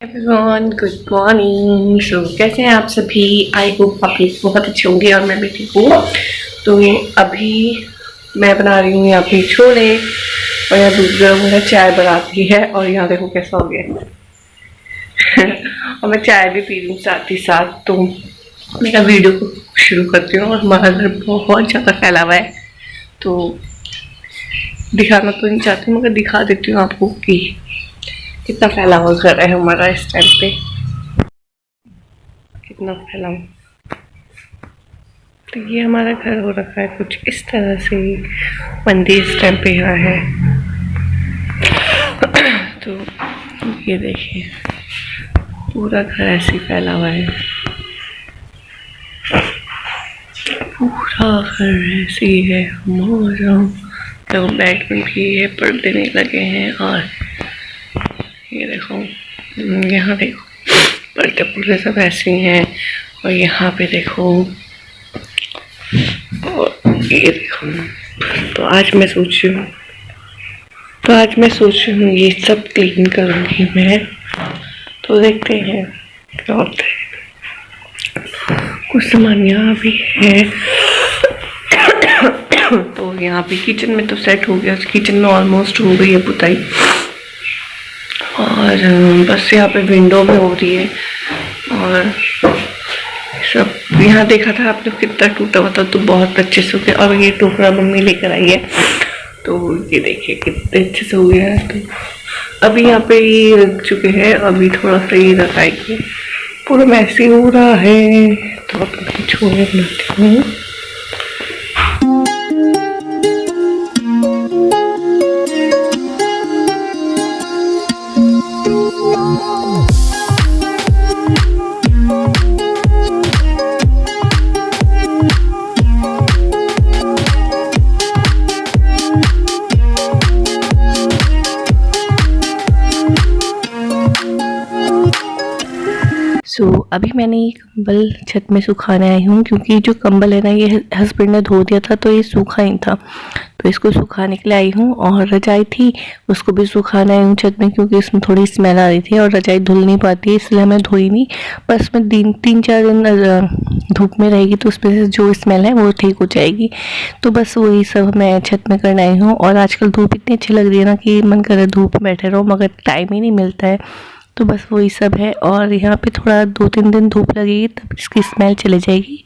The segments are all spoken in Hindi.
Everyone good morning. सो कैसे हैं आप सभी? आई होप आप लोग बहुत अच्छे होंगे और मैं भी ठीक हूँ। तो अभी मैं बना रही हूँ यहाँ पे छोले और यहाँ दूध गर्म हो रहा है, चाय बनाती है और यहाँ देखो कैसा हो गया और मैं चाय भी पी रही हूँ साथ ही साथ। तो मैं वीडियो को शुरू करती हूँ और हमारा घर बहुत ज़्यादा फैला हुआ है तो दिखाना तो नहीं चाहती मगर दिखा देती हूँ आपको कि कितना फैला हुआ घर है हमारा इस टाइम पे, कितना फैला हुआ। तो ये हमारा घर हो रखा है कुछ इस तरह से, मंदिर इस टाइम पे यहाँ है। तो ये देखिए पूरा घर ऐसे ही फैला हुआ है, पूरा घर ऐसे ही है हमारा। तो बेड में भी है, पर्दे नहीं लगे हैं और ये देखो यहाँ देखो पर्दे पूरे सब ऐसे ही हैं और यहाँ पे देखो और ये देखो। तो आज मैं सोच रही हूँ ये सब क्लीन करूँगी मैं। तो देखते हैं क्या होता है। कुछ सामान यहाँ भी है तो यहाँ पे किचन में तो सेट हो गया, किचन में ऑलमोस्ट हो गई है पुताई और बस यहाँ पे विंडो में हो रही है और सब। यहाँ देखा था आपने कितना टूटा हुआ था तो बहुत अच्छे से हो गया और ये टोकरा मम्मी लेकर आई है तो ये देखिए कितने अच्छे से हो गया है। तो अभी यहाँ पे ये रख चुके हैं, अभी थोड़ा सा ये रखाएंगे, पूरा मैसी हो रहा है। तो अब मैं छोले बनाती हूँ। अभी मैंने ये कंबल छत में सुखाने आई हूँ क्योंकि जो कंबल है ना ये हस्बैंड ने धो दिया था तो ये सूखा ही था, तो इसको सुखाने के लिए आई हूँ। और रजाई थी उसको भी सुखाने आई हूँ छत में क्योंकि इसमें थोड़ी स्मेल आ रही थी और रजाई धुल नहीं पाती है इसलिए मैं धोई नहीं। बस में 3-4 दिन धूप में रहेगी तो उसमें से जो स्मेल है वो ठीक हो जाएगी। तो बस वही सब मैं छत में करने आई हूँ। और आजकल धूप इतनी अच्छी लग रही है ना कि मन कर रहा है धूप में बैठे रहो मगर टाइम ही नहीं मिलता है। तो बस वही सब है और यहाँ पे थोड़ा 2-3 दिन धूप लगेगी तब इसकी स्मेल चली जाएगी।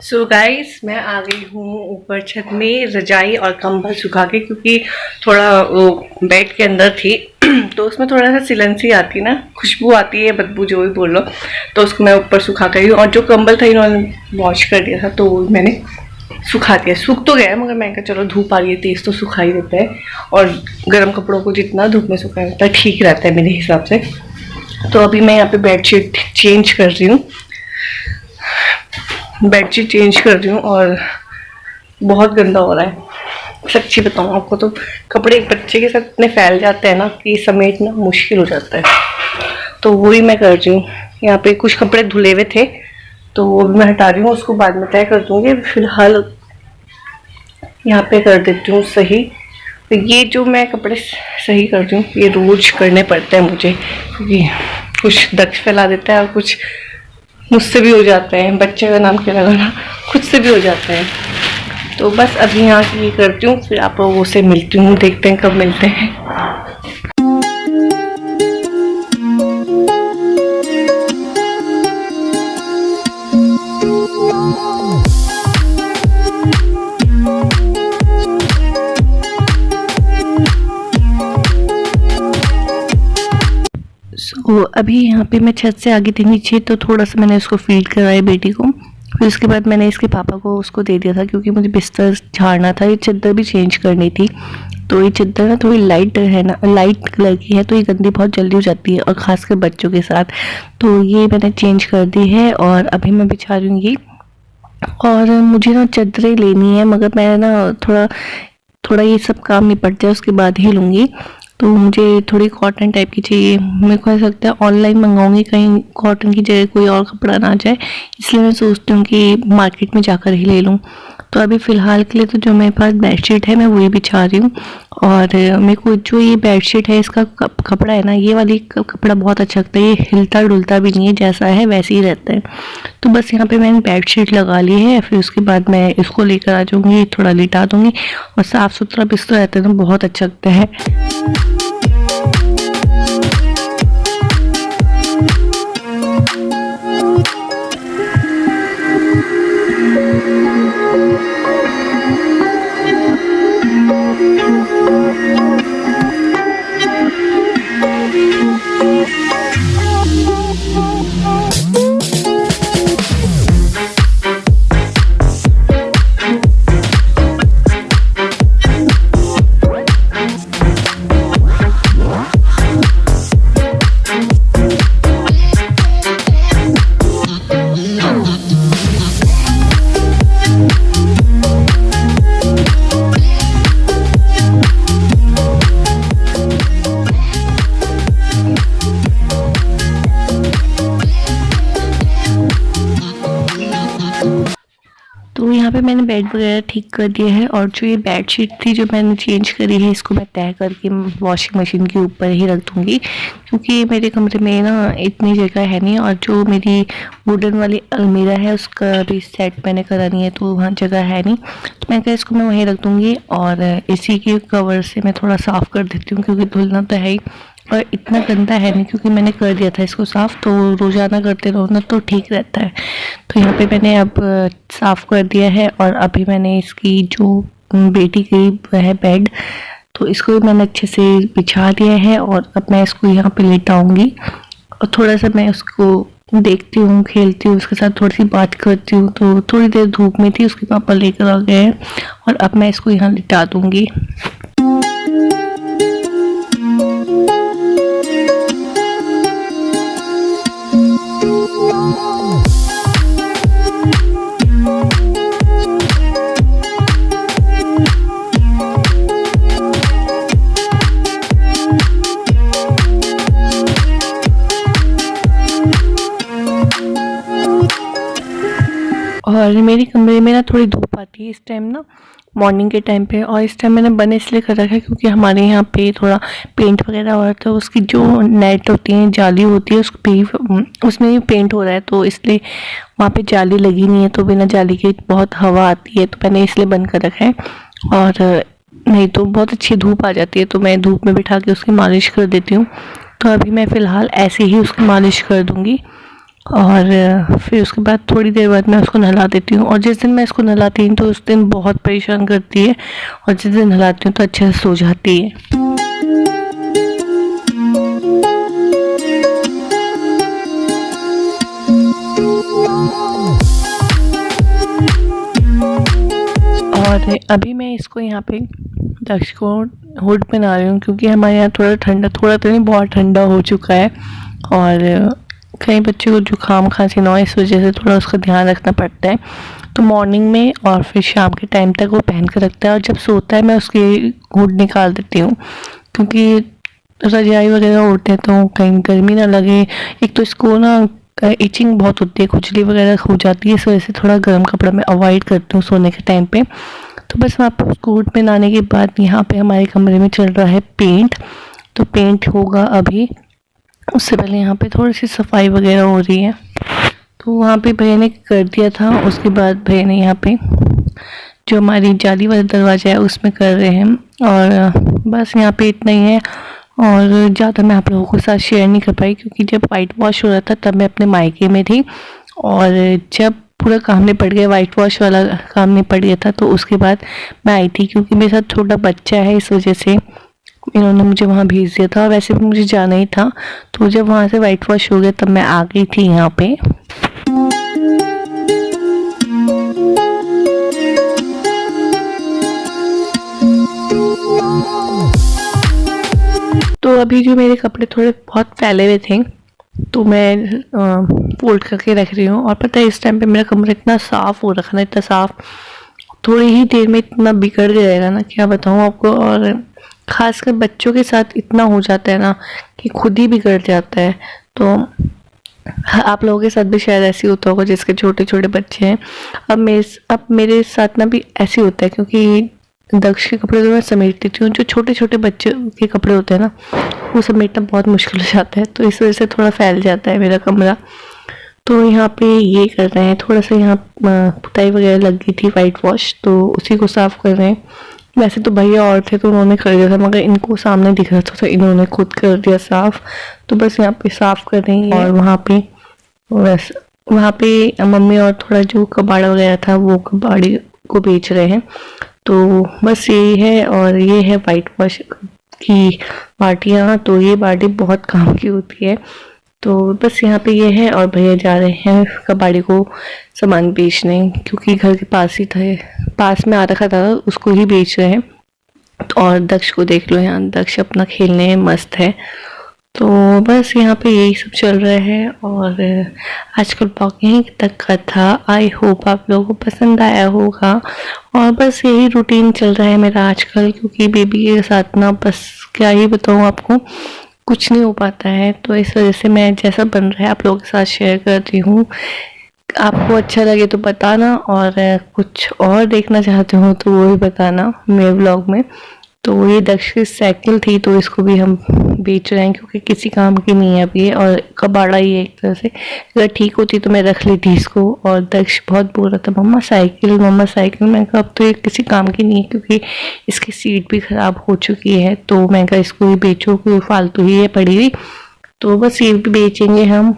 सो गाइस मैं आ गई हूँ ऊपर छत में रजाई और कंबल सुखा के क्योंकि थोड़ा वो बेड के अंदर थी तो उसमें थोड़ा सा सिलन सी आती ना, खुशबू आती है, बदबू जो भी बोल लो। तो उसको मैं ऊपर सुखा गई और जो कंबल था इन्होंने वॉश कर दिया था तो मैंने सुखा दिया। सूख तो गया मगर मैंने कहा चलो धूप आ रही है तेज तो सुखा ही देते हैं और गर्म कपड़ों को जितना धूप में सुखाया जाता है ठीक रहता है मेरे हिसाब से। तो अभी मैं यहाँ पे बेडशीट चेंज कर रही हूँ, बेडशीट चेंज कर रही हूँ और बहुत गंदा हो रहा है। सच्ची बताऊँ आपको तो कपड़े एक बच्चे के साथ इतने फैल जाते हैं ना कि समेटना मुश्किल हो जाता है। तो वही मैं कर रही हूँ। यहाँ पे कुछ कपड़े धुले हुए थे तो वो भी मैं हटा रही हूँ, उसको बाद में तय कर दूँगी। फिलहाल यहाँ पे कर देती हूँ सही। तो ये जो मैं कपड़े सही कर रही हूँ ये रोज़ करने पड़ते हैं मुझे क्योंकि कुछ दक्ष फैला देता है और कुछ मुझसे भी हो जाते हैं, बच्चे का नाम क्या लगाना, खुद से भी हो जाते हैं। तो बस अभी यहाँ की ये करती हूँ फिर आप लोगों से मिलती हूँ, देखते हैं कब मिलते हैं। अभी यहाँ पे मैं छत से आगे थी नीचे तो थोड़ा सा मैंने उसको फीड करवाया बेटी को। फिर उसके बाद मैंने इसके पापा को उसको दे दिया था क्योंकि मुझे बिस्तर झाड़ना था, ये चादर भी चेंज करनी थी। तो ये चादर ना थोड़ी लाइट है ना, लाइट कलर की है तो ये गंदी बहुत जल्दी हो जाती है और ख़ासकर बच्चों के साथ। तो ये मैंने चेंज कर दी है और अभी मैं बिछा रही हूँ ये। और मुझे ना चादरें लेनी है मगर मैं ना थोड़ा ये सब काम निपट जाए उसके बाद ही लूँगी। तो मुझे थोड़ी कॉटन टाइप की चाहिए। मेरे को ऐसा लगता है ऑनलाइन मंगाऊंगी कहीं कॉटन की जगह कोई और कपड़ा ना जाए, इसलिए मैं सोचती हूँ कि मार्केट में जाकर ही ले लूँ। तो अभी फ़िलहाल के लिए तो जो मेरे पास बेडशीट है मैं वही बिछा रही हूँ। और मेरे को जो ये बेडशीट है इसका कपड़ा है ना, ये वाली कपड़ा बहुत अच्छा लगता है। ये हिलता डुलता भी नहीं है, जैसा है वैसे ही रहता है। तो बस यहाँ पे मैंने बेडशीट लगा ली है, फिर उसके बाद मैं इसको लेकर आ जाऊँगी, थोड़ा लिटा दूँगी और साफ़ सुथरा बिस्तर रहता है तो बहुत अच्छा लगता है। तो यहाँ पे मैंने बेड वगैरह ठीक कर दिया है और जो ये बेडशीट थी जो मैंने चेंज करी है इसको मैं तय करके वॉशिंग मशीन के ऊपर ही रख दूँगी, क्योंकि मेरे कमरे में ना इतनी जगह है नहीं और जो मेरी वुडन वाली अलमीरा है उसका भी सेट मैंने करा नहीं है तो वहाँ जगह है नहीं। तो मैं कहा इसको मैं वहीं रख दूँगी और इसी के कवर से मैं थोड़ा साफ़ कर देती हूँ, क्योंकि धुलना तो है ही और इतना गंदा है नहीं, क्योंकि मैंने कर दिया था इसको साफ़, तो रोज़ाना करते रहो ना तो ठीक रहता है। तो यहाँ पे मैंने अब साफ़ कर दिया है और अभी मैंने इसकी जो बेटी की है बेड, तो इसको भी मैंने अच्छे से बिछा दिया है और अब मैं इसको यहाँ पे लेटाऊँगी और थोड़ा सा मैं उसको देखती हूँ, खेलती हूँ, उसके साथ थोड़ी सी बात करती हूँ। तो थोड़ी देर धूप में थी, उसके पापा लेकर आ गए हैं और अब मैं इसको यहाँ लिटा दूँगी। और मेरे कमरे में ना थोड़ी धूप आती है इस टाइम ना, मॉर्निंग के टाइम पे, और इस टाइम मैंने बंद इसलिए कर रखा है क्योंकि हमारे यहाँ पे थोड़ा पेंट वगैरह हो रहा था, उसकी जो नेट होती है, जाली होती है, उसमें भी पेंट हो रहा है, तो इसलिए वहाँ पे जाली लगी नहीं है, तो बिना जाली के बहुत हवा आती है, तो मैंने इसलिए बंद कर रखा है। और नहीं तो बहुत अच्छी धूप आ जाती है तो मैं धूप में बिठा के उसकी मालिश कर देती हूँ। तो अभी मैं फ़िलहाल ऐसे ही उसकी मालिश कर दूँगी और फिर उसके बाद थोड़ी देर बाद मैं उसको नहला देती हूँ। और जिस दिन मैं इसको नहलाती हूँ तो उस दिन बहुत परेशान करती है और जिस दिन नहलाती हूँ तो अच्छे से सो जाती है। और अभी मैं इसको यहाँ पे दक्ष को हुड पहना रही हूँ, क्योंकि हमारे यहाँ थोड़ा तो नहीं बहुत ठंडा हो चुका है और कई बच्चों को जुकाम खांसी ना हो, इस वजह से थोड़ा उसका ध्यान रखना पड़ता है। तो मॉर्निंग में और फिर शाम के टाइम तक वो पहन कर रखता है और जब सोता है मैं उसकी हुड निकाल देती हूँ, क्योंकि रजाई वगैरह ओढ़ते हैं तो कहीं गर्मी ना लगे। एक तो इसको ना इचिंग बहुत होती है, खुजली वगैरह हो जाती है, इस वजह से थोड़ा गर्म कपड़ा मैं अवॉइड करती हूँ सोने के टाइम पे। तो बस वहाँ पर उसको हुड पहनाने के बाद यहाँ पे हमारे कमरे में चल रहा है पेंट, तो पेंट होगा अभी, उससे पहले यहाँ पे थोड़ी सी सफाई वगैरह हो रही है। तो वहाँ पे भैया ने कर दिया था, उसके बाद भैया ने यहाँ पे जो हमारी जाली वाला दरवाज़ा है उसमें कर रहे हैं। और बस यहाँ पे इतना ही है और ज़्यादा मैं आप लोगों के साथ शेयर नहीं कर पाई, क्योंकि जब वाइट वॉश हो रहा था तब मैं अपने मायके में थी और जब पूरा काम निपट गया, वाइट वॉश वाला काम निपट गया था, तो उसके बाद मैं आई थी। क्योंकि मेरे साथ छोटा बच्चा है इस वजह से इन्होंने मुझे वहाँ भेज दिया था, वैसे भी मुझे जाना ही था। तो जब वहाँ से वाइट वॉश हो गया तब मैं आ गई थी यहाँ पे। तो अभी जो मेरे कपड़े थोड़े बहुत फैले हुए थे तो मैं फोल्ड करके रख रही हूँ। और पता है इस टाइम पे मेरा कमरा इतना साफ़ हो रखा ना, इतना साफ़, थोड़ी ही देर में इतना बिगड़ जाएगा ना, क्या बताऊँ आपको। और ख़ासकर बच्चों के साथ इतना हो जाता है ना कि खुद ही बिगड़ जाता है। तो आप लोगों के साथ भी शायद ऐसे होता होगा जिसके छोटे छोटे बच्चे हैं। अब मेरे साथ ना भी ऐसे होता है, क्योंकि दक्ष के कपड़े तो मैं समेट देती हूँ, जो छोटे छोटे बच्चे के कपड़े होते हैं ना वो समेटना बहुत मुश्किल हो जाता है, तो इस वजह से थोड़ा फैल जाता है मेरा कमरा। तो यहाँ पे ये कर रहे हैं, थोड़ा सा यहाँ पुताई वगैरह लग गई थी वाइट वॉश, तो उसी को साफ़ कर रहे हैं। वैसे तो भैया और थे तो उन्होंने कर दिया था, मगर इनको सामने दिख रहा था तो इन्होंने खुद कर दिया साफ़। तो बस यहाँ पे साफ़ कर रही हैं। और वहाँ पे मम्मी और थोड़ा जो कबाड़ा वगैरह था वो कबाड़ी को बेच रहे हैं। तो बस यही है। और ये है वाइट वॉश की बाल्टियाँ, तो ये बाल्टी बहुत काम की होती है। तो बस यहाँ पे ये है। और भैया जा रहे हैं कबाड़ी को सामान बेचने, क्योंकि घर के पास ही था, पास में आ रखा था, उसको ही बेच रहे हैं। और दक्ष को देख लो, यहाँ दक्ष अपना खेलने में मस्त है। तो बस यहाँ पे यही सब चल रहा है। और आजकल ब्लॉग यहीं तक का था। आई होप आप लोगों को पसंद आया होगा। और बस यही रूटीन चल रहा है मेरा आजकल, क्योंकि बेबी के साथ ना बस क्या ही बताऊँ आपको, कुछ नहीं हो पाता है। तो इस वजह से मैं जैसा बन रहा है आप लोगों के साथ शेयर कर रही हूँ। आपको अच्छा लगे तो बताना, और कुछ और देखना चाहते हो तो वो भी बताना मेरे ब्लॉग में। तो ये दक्ष की साइकिल थी, तो इसको भी हम बेच रहे हैं, क्योंकि किसी काम की नहीं है अभी। और कबाड़ा ही है एक तरह से, अगर ठीक होती तो मैं रख लेती इसको। और दक्ष बहुत बोल रहा था मम्मा साइकिल मम्मा साइकिल। मैं कहा अब तो ये किसी काम की नहीं है, क्योंकि इसकी सीट भी ख़राब हो चुकी है। तो मैं कहा इसको भी बेचो, कोई फालतू ही है पड़ी हुई। तो बस ये भी बेचेंगे हम।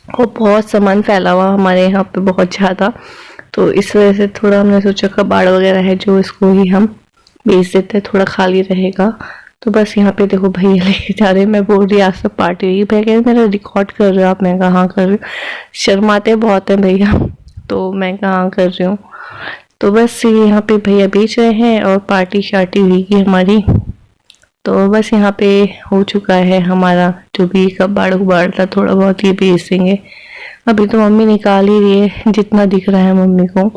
और बहुत सामान फैला हुआ हमारे यहाँ पे बहुत ज़्यादा, तो इस वजह से थोड़ा हमने सोचा कबाड़ वगैरह है जो, इसको ही हम बेच देते हैं, थोड़ा खाली रहेगा। तो बस यहाँ पे देखो भैया लेके जा रहे हैं। मैं बोल रही आज तो पार्टी हुई, भैया कह मेरा रिकॉर्ड कर रहे हो आप। मैं कहाँ कर रही हूँ, शर्माते बहुत हैं भैया, तो मैं कहाँ कर रही हूँ। तो बस यहाँ पे भैया बेच रहे हैं और पार्टी शार्टी हुई हमारी। तो बस यहाँ पे हो चुका है हमारा जो भी कबाड़ उबाड़ था, थोड़ा बहुत ये बेच देंगे। अभी तो मम्मी निकाल ही रही है जितना दिख रहा है मम्मी को।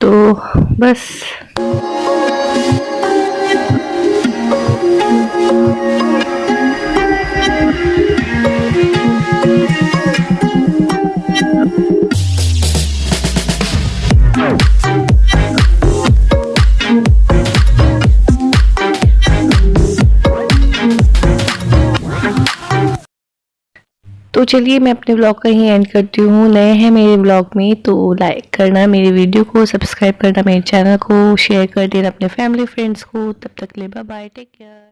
तो बस तो चलिए मैं अपने ब्लॉग का ही एंड करती हूँ। नए हैं मेरे ब्लॉग में तो लाइक करना मेरे वीडियो को, सब्सक्राइब करना मेरे चैनल को, शेयर कर देना अपने फैमिली फ्रेंड्स को। तब तक ले बाय बाय, टेक केयर।